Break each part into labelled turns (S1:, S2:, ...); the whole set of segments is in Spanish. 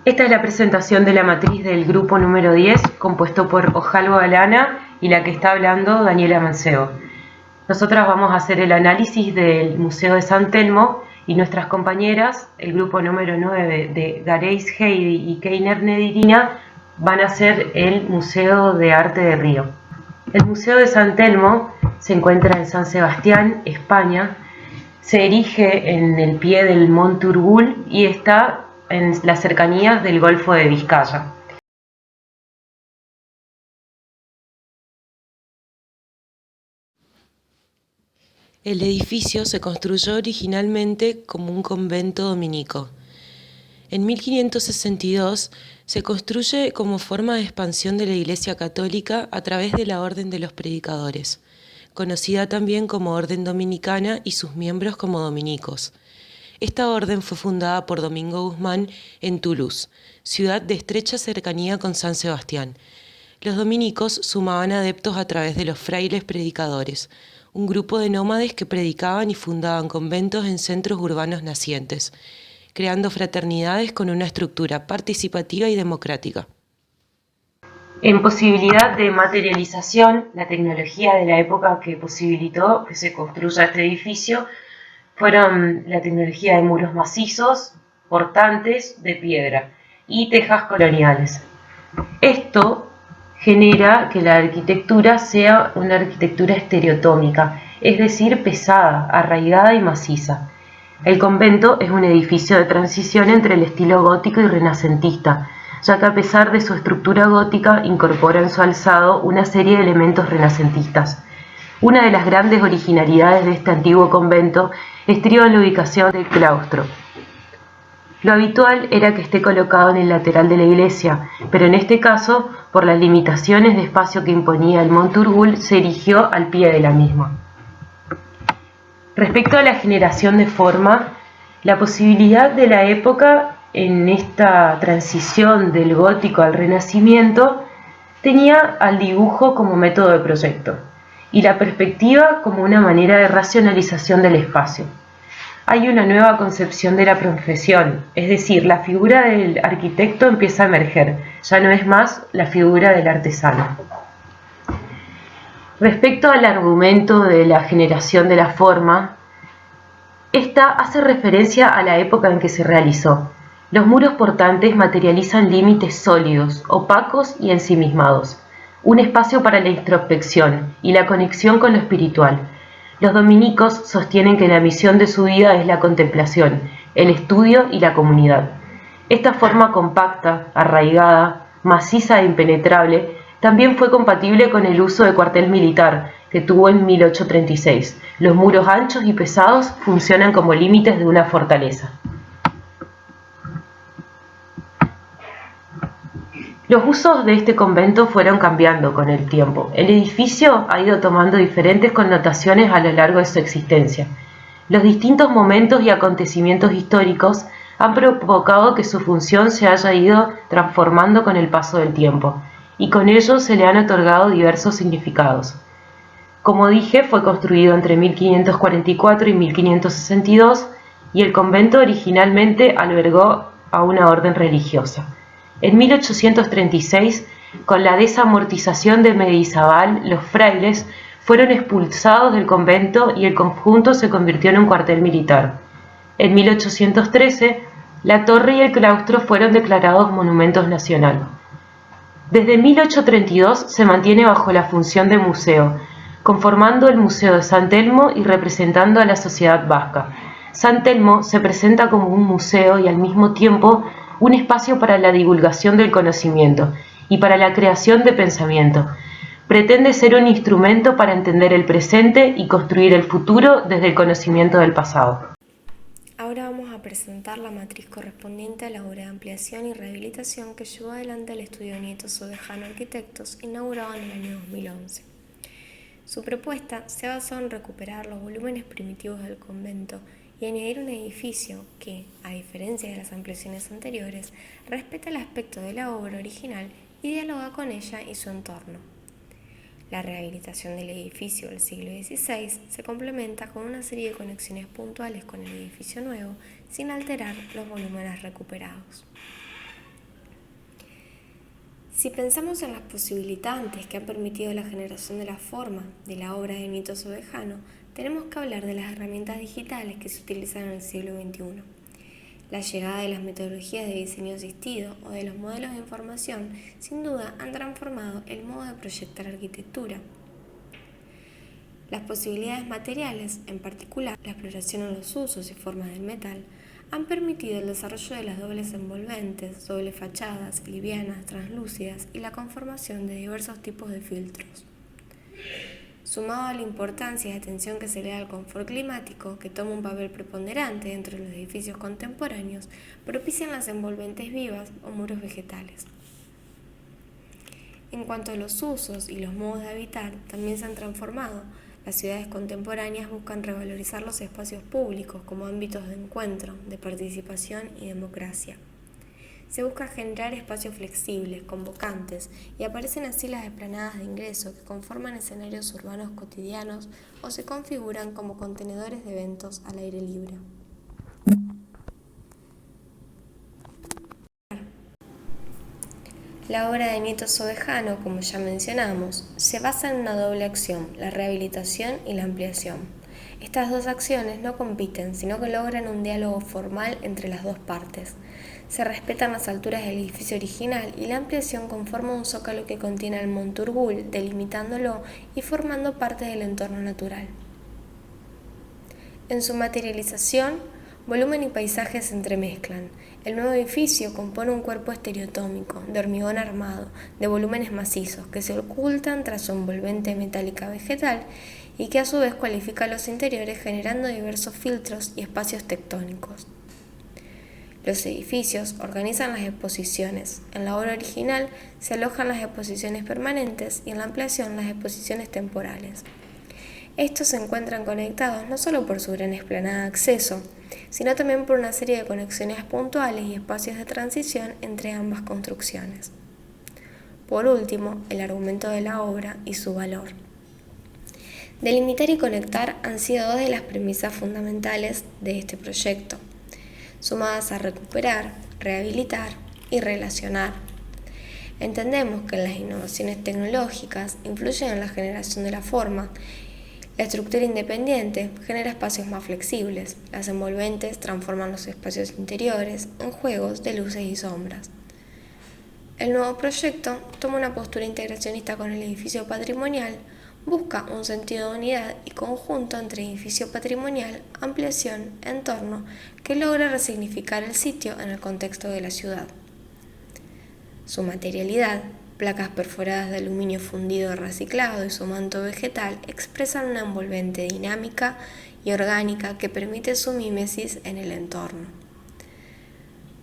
S1: Esta es la presentación de la matriz del grupo número 10, compuesto por Ojalvo Alana y la que está hablando, Daniela Mancebo. Nosotras vamos a hacer el análisis del Museo de San Telmo y nuestras compañeras, el grupo número 9 de Gareis Heidi y Keiner Nedirina, van a hacer el Museo de Arte de Río. El Museo de San Telmo se encuentra en San Sebastián, España. Se erige en el pie del Monte Urgul y está en las cercanías del Golfo de Vizcaya.
S2: El edificio se construyó originalmente como un convento dominico. En 1562 se construye como forma de expansión de la Iglesia Católica a través de la Orden de los Predicadores, conocida también como Orden Dominicana y sus miembros como dominicos. Esta orden fue fundada por Domingo Guzmán en Toulouse, ciudad de estrecha cercanía con San Sebastián. Los dominicos sumaban adeptos a través de los frailes predicadores, un grupo de nómades que predicaban y fundaban conventos en centros urbanos nacientes, creando fraternidades con una estructura participativa y democrática.
S1: En posibilidad de materialización, la tecnología de la época que posibilitó que se construya este edificio fueron la tecnología de muros macizos, portantes de piedra y tejas coloniales. Esto genera que la arquitectura sea una arquitectura estereotómica, es decir, pesada, arraigada y maciza. El convento es un edificio de transición entre el estilo gótico y renacentista, ya que a pesar de su estructura gótica incorpora en su alzado una serie de elementos renacentistas. Una de las grandes originalidades de este antiguo convento estriba en la ubicación del claustro. Lo habitual era que esté colocado en el lateral de la iglesia, pero en este caso, por las limitaciones de espacio que imponía el Monte Urgul, se erigió al pie de la misma. Respecto a la generación de forma, la posibilidad de la época en esta transición del gótico al renacimiento tenía al dibujo como método de proyecto y la perspectiva como una manera de racionalización del espacio. Hay una nueva concepción de la profesión, es decir, la figura del arquitecto empieza a emerger, ya no es más la figura del artesano. Respecto al argumento de la generación de la forma, esta hace referencia a la época en que se realizó. Los muros portantes materializan límites sólidos, opacos y ensimismados, un espacio para la introspección y la conexión con lo espiritual. Los dominicos sostienen que la misión de su vida es la contemplación, el estudio y la comunidad. Esta forma compacta, arraigada, maciza e impenetrable también fue compatible con el uso de cuartel militar, que tuvo en 1836. Los muros anchos y pesados funcionan como límites de una fortaleza. Los usos de este convento fueron cambiando con el tiempo. El edificio ha ido tomando diferentes connotaciones a lo largo de su existencia. Los distintos momentos y acontecimientos históricos han provocado que su función se haya ido transformando con el paso del tiempo, y con ello se le han otorgado diversos significados. Como dije, fue construido entre 1544 y 1562 y el convento originalmente albergó a una orden religiosa. En 1836, con la desamortización de Mendizábal, los frailes fueron expulsados del convento y el conjunto se convirtió en un cuartel militar. En 1813, la torre y el claustro fueron declarados monumentos nacionales. Desde 1832 se mantiene bajo la función de museo, conformando el Museo de San Telmo y representando a la sociedad vasca. San Telmo se presenta como un museo y al mismo tiempo un espacio para la divulgación del conocimiento y para la creación de pensamiento. Pretende ser un instrumento para entender el presente y construir el futuro desde el conocimiento del pasado.
S3: Ahora vamos a presentar la matriz correspondiente a la obra de ampliación y rehabilitación que llevó adelante el estudio Nieto Sodejano Arquitectos, inaugurado en el año 2011. Su propuesta se basó en recuperar los volúmenes primitivos del convento y añadir un edificio que, a diferencia de las ampliaciones anteriores, respeta el aspecto de la obra original y dialoga con ella y su entorno. La rehabilitación del edificio del siglo XVI se complementa con una serie de conexiones puntuales con el edificio nuevo sin alterar los volúmenes recuperados. Si pensamos en las posibilitantes que han permitido la generación de la forma de la obra de Nito Sovejano, tenemos que hablar de las herramientas digitales que se utilizan en el siglo XXI. La llegada de las metodologías de diseño asistido o de los modelos de información sin duda han transformado el modo de proyectar arquitectura. Las posibilidades materiales, en particular la exploración en los usos y formas del metal, han permitido el desarrollo de las dobles envolventes, dobles fachadas, livianas, translúcidas y la conformación de diversos tipos de filtros. Sumado a la importancia y atención que se le da al confort climático, que toma un papel preponderante dentro de los edificios contemporáneos, propician las envolventes vivas o muros vegetales. En cuanto a los usos y los modos de habitar, también se han transformado. Las ciudades contemporáneas buscan revalorizar los espacios públicos como ámbitos de encuentro, de participación y democracia. Se busca generar espacios flexibles, convocantes, y aparecen así las explanadas de ingreso que conforman escenarios urbanos cotidianos o se configuran como contenedores de eventos al aire libre. La obra de Nito Sovejano, como ya mencionamos, se basa en una doble acción, la rehabilitación y la ampliación. Estas dos acciones no compiten, sino que logran un diálogo formal entre las dos partes. Se respetan las alturas del edificio original y la ampliación conforma un zócalo que contiene al Monturgul, delimitándolo y formando parte del entorno natural. En su materialización, volumen y paisaje se entremezclan. El nuevo edificio compone un cuerpo estereotómico, de hormigón armado, de volúmenes macizos, que se ocultan tras su envolvente metálica vegetal y que a su vez cualifica los interiores generando diversos filtros y espacios tectónicos. Los edificios organizan las exposiciones. En la obra original se alojan las exposiciones permanentes y en la ampliación las exposiciones temporales. Estos se encuentran conectados no solo por su gran explanada de acceso, sino también por una serie de conexiones puntuales y espacios de transición entre ambas construcciones. Por último, el argumento de la obra y su valor. Delimitar y conectar han sido dos de las premisas fundamentales de este proyecto, sumadas a recuperar, rehabilitar y relacionar. Entendemos que las innovaciones tecnológicas influyen en la generación de la forma. La estructura independiente genera espacios más flexibles. Las envolventes transforman los espacios interiores en juegos de luces y sombras. El nuevo proyecto toma una postura integracionista con el edificio patrimonial, busca un sentido de unidad y conjunto entre edificio patrimonial, ampliación, entorno, que logra resignificar el sitio en el contexto de la ciudad. Su materialidad, placas perforadas de aluminio fundido reciclado y su manto vegetal expresan una envolvente dinámica y orgánica que permite su mímesis en el entorno.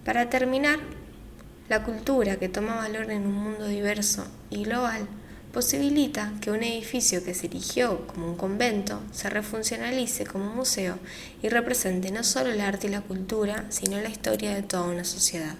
S3: Para terminar, la cultura que toma valor en un mundo diverso y global posibilita que un edificio que se erigió como un convento se refuncionalice como museo y represente no solo el arte y la cultura, sino la historia de toda una sociedad.